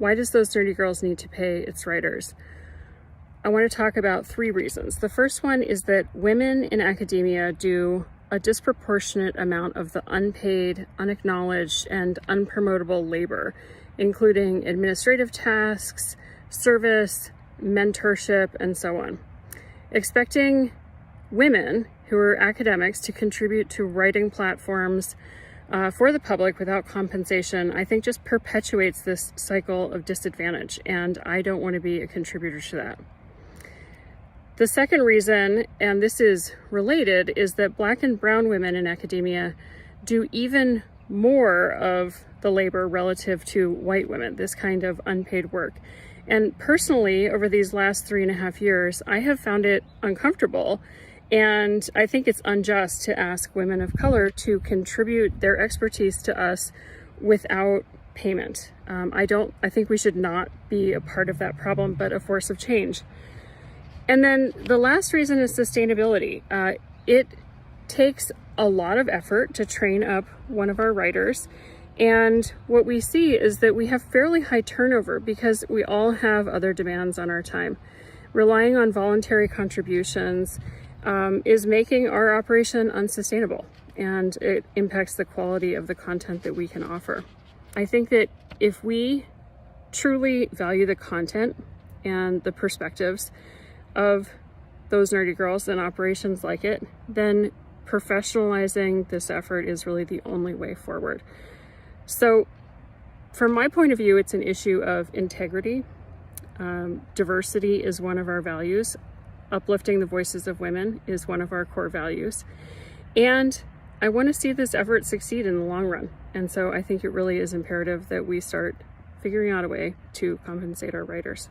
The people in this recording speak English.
Why does Those Nerdy Girls need to pay its writers? I want to talk about 3 reasons. The first one is that women in academia do a disproportionate amount of the unpaid, unacknowledged, and unpromotable labor, including administrative tasks, service, mentorship, and so on. Expecting women who are academics to contribute to writing platforms for the public without compensation, I think just perpetuates this cycle of disadvantage, and I don't want to be a contributor to that. The second reason, and this is related, is that Black and brown women in academia do even more of the labor relative to white women, this kind of unpaid work. And personally, over these last 3.5 years, I have found it uncomfortable, and I think it's unjust to ask women of color to contribute their expertise to us without payment. I think we should not be a part of that problem, but a force of change. And then the last reason is sustainability. It takes a lot of effort to train up one of our writers. And what we see is that we have fairly high turnover because we all have other demands on our time. Relying on voluntary contributions is making our operation unsustainable, and it impacts the quality of the content that we can offer. I think that if we truly value the content and the perspectives of Those Nerdy Girls and operations like it, then professionalizing this effort is really the only way forward. So from my point of view, it's an issue of integrity. Diversity is one of our values. Uplifting the voices of women is one of our core values. And I want to see this effort succeed in the long run. And so I think it really is imperative that we start figuring out a way to compensate our writers.